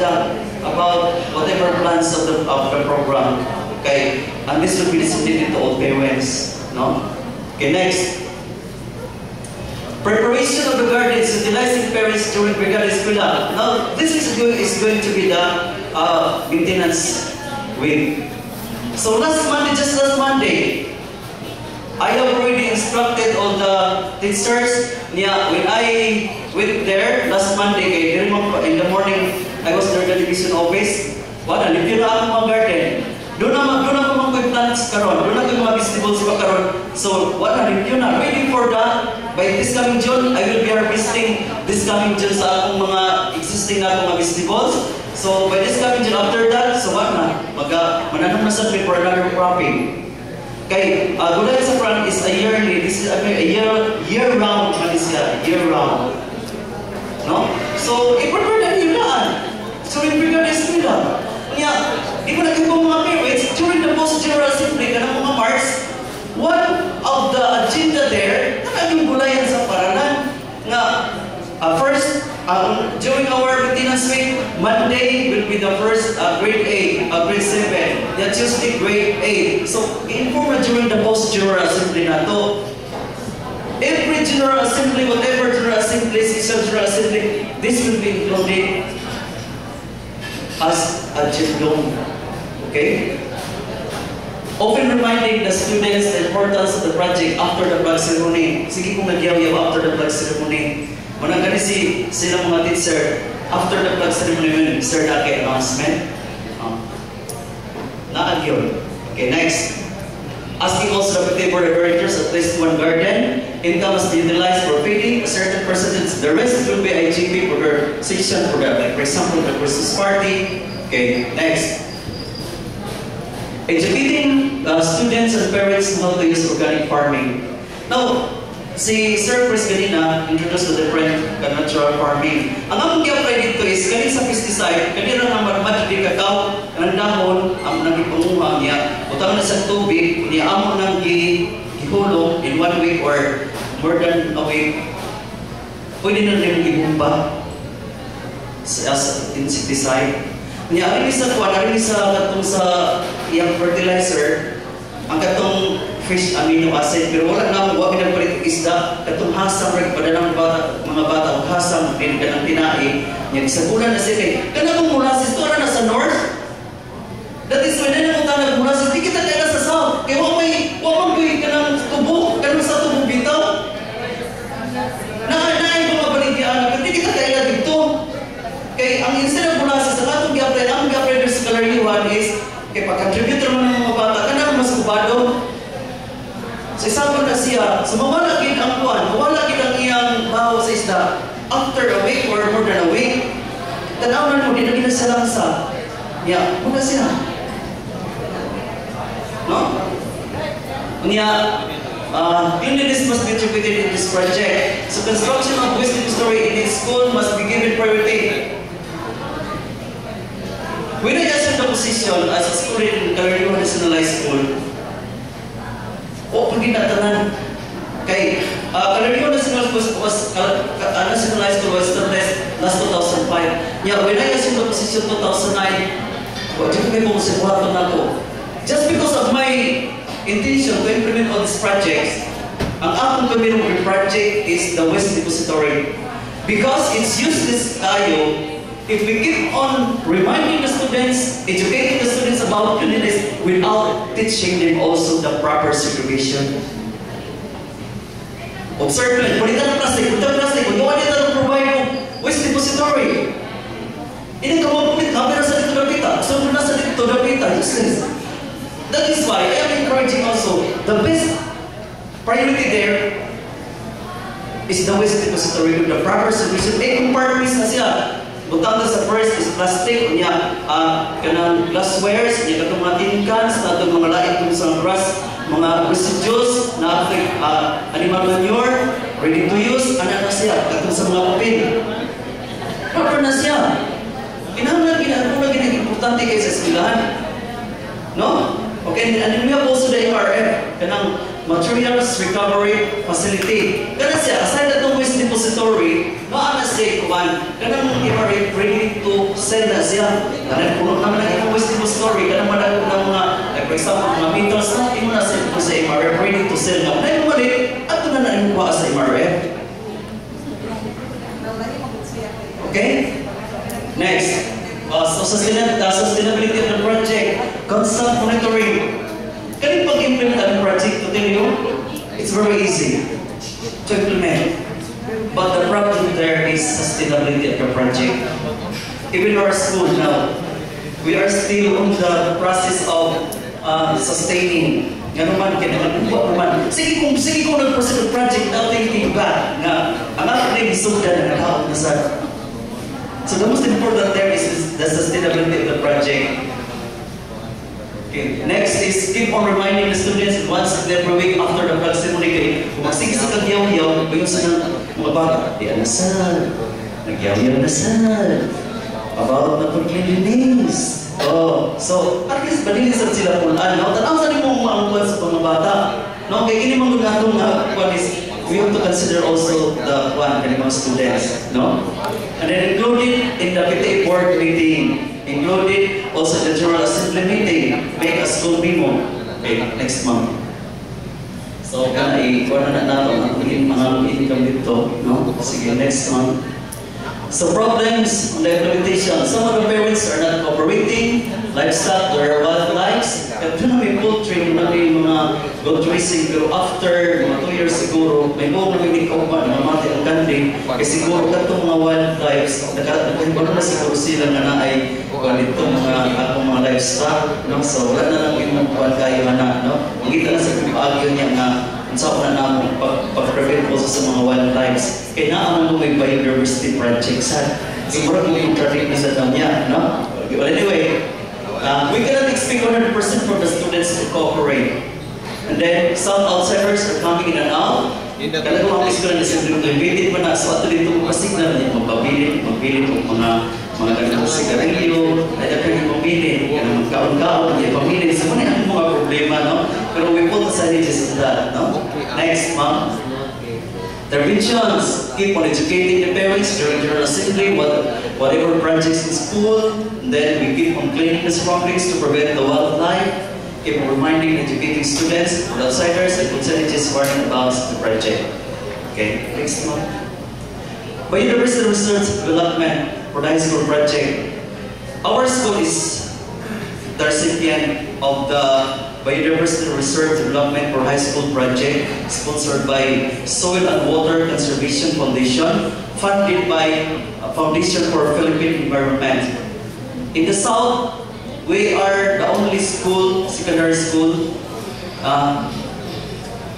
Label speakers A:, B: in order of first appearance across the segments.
A: sila about whatever plans of the program. Okay, and this will be disseminated to all parents. No? Okay, next. Preparation of the gardens, utilizing parents during Brigada Eskwela. Now, this is going to be the maintenance week. So just last Monday, I have already instructed all the teachers. When I went there last Monday, in the morning, I was there at the division office. Wala, limpyo na ako mga garden. Doon na mga plants karon, doon na mga vegetables pa karon. So, wala, limpyo na. Ready for that. By this coming June, I will be harvesting this coming June sa akong mga existing na akong mga vegetables. So, by this coming June, after that, so what na? Mananong na sa for another cropping. Okay, gulay sa front is a yearly, this is a year-round, year-round. No? So, i-prepare na nyo laan. So, i-prepare na nila. Kaya, di ba naging mga parents, during the post-general assembly, ka ng mga March, one of the agenda there, yung gulayan sa paralan. Nga, first, during our maintenance week, Monday will be the first grade 8, grade 7. Yeah, Tuesday, grade 8. So, inform during the post-general assembly na to. Every general assembly, whatever general assembly, season general assembly, this will be included as a agenda. Okay? Often reminding the students the importance of the project after the flag ceremony. Sige kung nagyaw-yaw after the flag ceremony. Manang gani sila mga teacher, after the flag ceremony, when Sir Dake announcement, naagyon. Okay, next. Asking also the table operators at least one garden. Income must be utilized for feeding a certain percentage. The rest will be IGP for their section for that. Like for example, the Christmas party. Okay, next. Educating students and parents how to use organic farming. Now, si Sir Chris ganina introduced the different natural farming. Ang among gi-apply dito is kani sa pesticide, kani ra nga magmad di kakao, ang dahon ang nagipanguha niya. Utang na sa tubig, niya amo nang gihulong in 1 week or more than a week. Pwede na rin ibumba as insecticide. Niya ari sa katong sa iyang fertilizer, ang katong fish amino acid, pero wala na mo pinagpalit og isda, katong hasang reg padala ng mga bata og hasang din kanang tinai. Niya sa bulan na sila. Kanang molasses to na sa north. That is when na mo tanag molasses, di kita kaya sa south. Kay wa may kanang tubo, kanang sa tubo bitaw. Na mga baligyan, pero di kita kaya dito. Kay ang instead of molasses, ang atong gi-apply sa kalariwan is kay pag-contributor mo ng mga bata, kanang mas kubado. So isabot na siya, so mawala gid ang kuwan, mawala gid ang iyang baho sa isda. After a week or more than a week, tanaw na mo, di na gina sa langsa. Yeah, muna siya. No? Unya, cleanliness must be attributed in this project. So construction of waste story in its school must be given priority. When I assumed the position as a school in Calariwa National High School, pagin na tanan. Kay Calariwa National High School was established last 2005. Yeah, when I assumed the position 2009, what did we say na ko? Just because of my intention to implement all these projects, ang akong commitment project is the waste depository. Because it's useless tayo if we keep on reminding the students, educating the students about cleanliness without teaching them also the proper segregation. Observe lang, palitan ng plastic, kung gawa nito ng provide ng waste depository. Hindi ka mapapit, habi na sa dito na pita, so na sa dito na pita, useless. That is why I am encouraging also, the best priority there is the waste depository with the proper segregation. Compartments na siya. Butang sa first is plastic, niya kanang glasswares, niya katong mga tin cans, natong mga lain kung sa grass, mga residues na animal manure, ready to use, na siya, katong sa mga papel. Proper na siya. Ginagawa na importante kayo sa eskwelahan. No? Okay, and we have also the MRF, kanang Materials Recovery Facility. Kana siya, aside na itong waste depository, maana siya kuman, kanang i-are ready to sell na siya. Kanang puno naman ang waste depository, kanang madagod ng mga, like for example, mga meters na, imo na sa MRF ready to sell na. Dahil mo mali, ato na na kuha sa MRF. Okay? Next. So sustainability of the project, constant monitoring. Can you implement a project to tell you? It's very easy to implement. But the problem there is sustainability of the project. Even our school now, we are still on the process of sustaining. Nga naman, kinakuha naman. Sige kung nag-proceed ng project, thinking back na ang aking isuda na nakaot na sa. So the most important there is the sustainability of the project. Okay. Next is keep on reminding the students once every week after the flag ceremony. Kung magsige sa kagyaw-yaw, bayon sa mga bata, di anasal, nagyaw-yaw nasal, about the cleanliness. Oh, so at least balinisan sila pulaan. No? Tanaw sa mo ang kuwan sa mga bata. No, kaya kini mga gatong na kuwan is we have to consider also the one and mga students, no? And then included in the PTA board meeting, included also the General Assembly meeting, make a school memo, okay, next month. So, kana i-kuha na nato ang mga income dito, no? Sige, next month. So, problems on the implementation. Some of the parents are not cooperating, livestock or wildlife. Ito na may poultry, na may mga goat racing, pero after mga 2 years siguro, may buong naminig ka pa, namamati ang kandi, kasi siguro katong mga wildlife, nagkaiba na siguro sila na ay ganito mga livestock, no? So, wala na lang yung mga kayo na, no? Magkita na sa pag-agyo niya na saan na namin pag-prevent po sa mga wildlife. Kaya naaman mo may biodiversity projects. Siguro kung yung traffic na sa niya, no? But anyway, we cannot expect 100% from the students to cooperate. And then, some outsiders are coming in and out. Kaya kung ang iskola na sila dito, ibilit pa na. So, ato dito mag-signal niya, magpabilit ng mga ganang sigarilyo, ay dapat yung pamilin, yung kaon-kaon, yung pamilin. So, ano yung mga problema, no? Pero we put aside just that, no? Next, ma'am. Interventions. Keep on educating the parents during General Assembly, whatever projects in school. Then we keep on cleaning the surroundings to prevent the wildlife. Keep on reminding and educating students, outsiders, and percentages warning about the project. Okay, next one. Biodiversity research development for the high school project. Our school is the recipient of the Biodiversity Research Development for High School project, sponsored by Soil and Water Conservation Foundation, funded by Foundation for Philippine Environment. In the South, we are the only school, secondary school,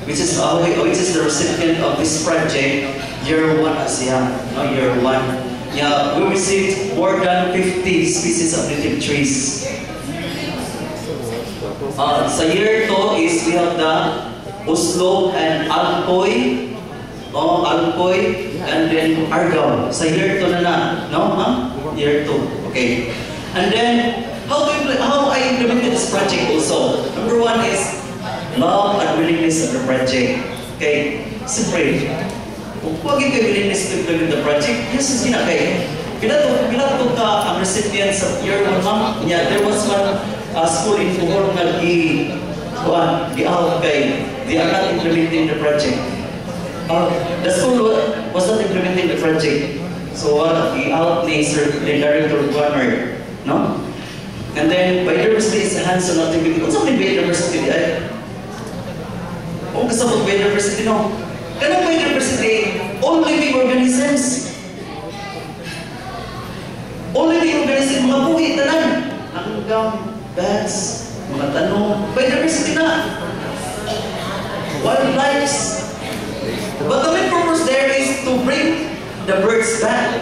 A: which is the recipient of this project, year 1 ASEAN, no, year 1. Yeah, we received more than 50 species of native trees. Sa year 2 is we have the Oslo and Alcoy, and then Argao. Sa year 2 na, no? Year 2, okay. And then, how I implemented this project also. Number 1 is love and willingness of the project. Okay, siyempre, kung huwag kayo willingness to implement the project, yes, is ginakay. Pinato ka ang recipients of year 1, ma'am. Yeah, there was one school in Puhor na di-out kay they are not implementing the project. The school was not implementing the project. So, di-out ni Sir Director Warner, no? And then, biodiversity is a hands-on activity. Kung saan may biodiversity ay? Kung kasabot biodiversity, no? Kanang biodiversity, all living organisms. All living organisms, mga buhi, tanan. Hanggang, bats, mga tanong, biodiversity na. Wildlife. But the main purpose there is to bring the birds back.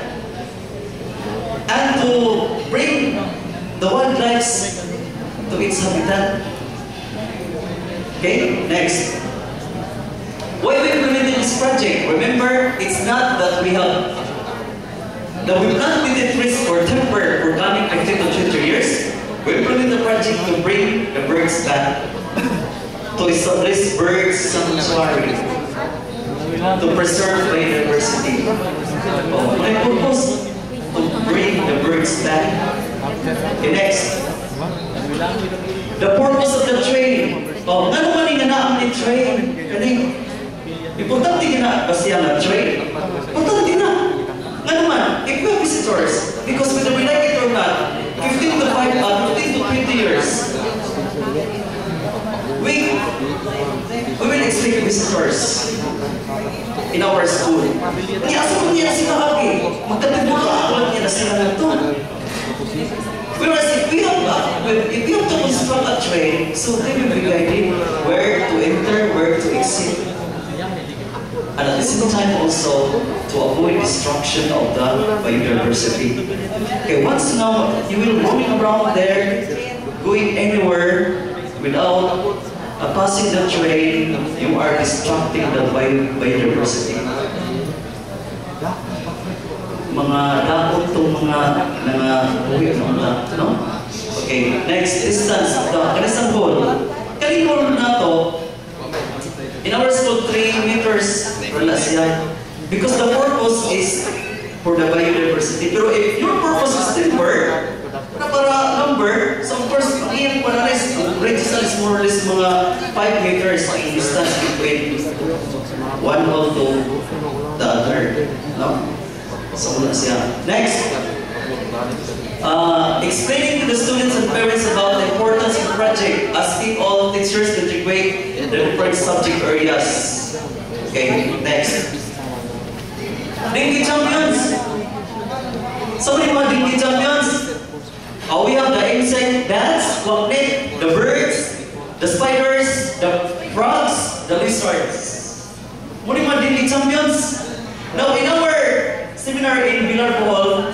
A: And to bring the wildlife to its habitat. Okay, next. Why we implemented this project? Remember, it's not that we planted trees for temporary organic 15 to 20 years. We implemented the project to bring the birds back, to establish birds sanctuary. to preserve biodiversity. Oh, my purpose to bring the birds back. Okay, next. The purpose of the train. Oh, nga naman yung nanaam ni train. Kaning, importante na kasi ang train. Importante na. Nga naman, if we have visitors, because whether we like it or not, 15 to 20 years, we will expect visitors in our school. Asa mo niya sila kami? Magtatagpo ka, ako lang niya na sila na ito. Whereas if we have to construct a train, so they will be guided where to enter, where to exit. And at the same time also, to avoid destruction of the biodiversity. Okay, once now, you will roaming around there, going anywhere, without passing the train, you are destructing the biodiversity. Mga dapat itong mga uwi no? Okay, next instance, kanisang hall. Kaning hall na to, in our school, 3 meters wala siya. Because the purpose is for the biodiversity. Pero if your purpose is timber, para number, so of course, ang para register is more or less mga 5 meters in distance between one hall to the other. No? So, next, explaining to the students and parents about the importance of the project, asking all teachers to integrate the different subject areas. Okay, next. Dengue champions. So many more dengue champions. We have the insect, bats, quacknet, the birds, the spiders, the frogs, the lizards. Many more dengue champions. Now in our seminar in Pilar Hall,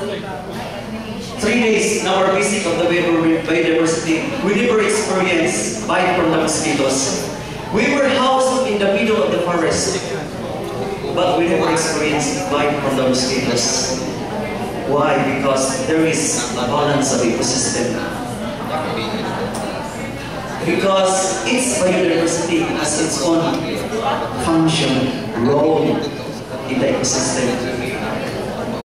A: 3 days in our visit of the biodiversity, we never experienced bite from the mosquitoes. We were housed in the middle of the forest, but we never experienced bite from the mosquitoes. Why? Because there is a balance of ecosystem. Because its biodiversity has its own function, role in the ecosystem.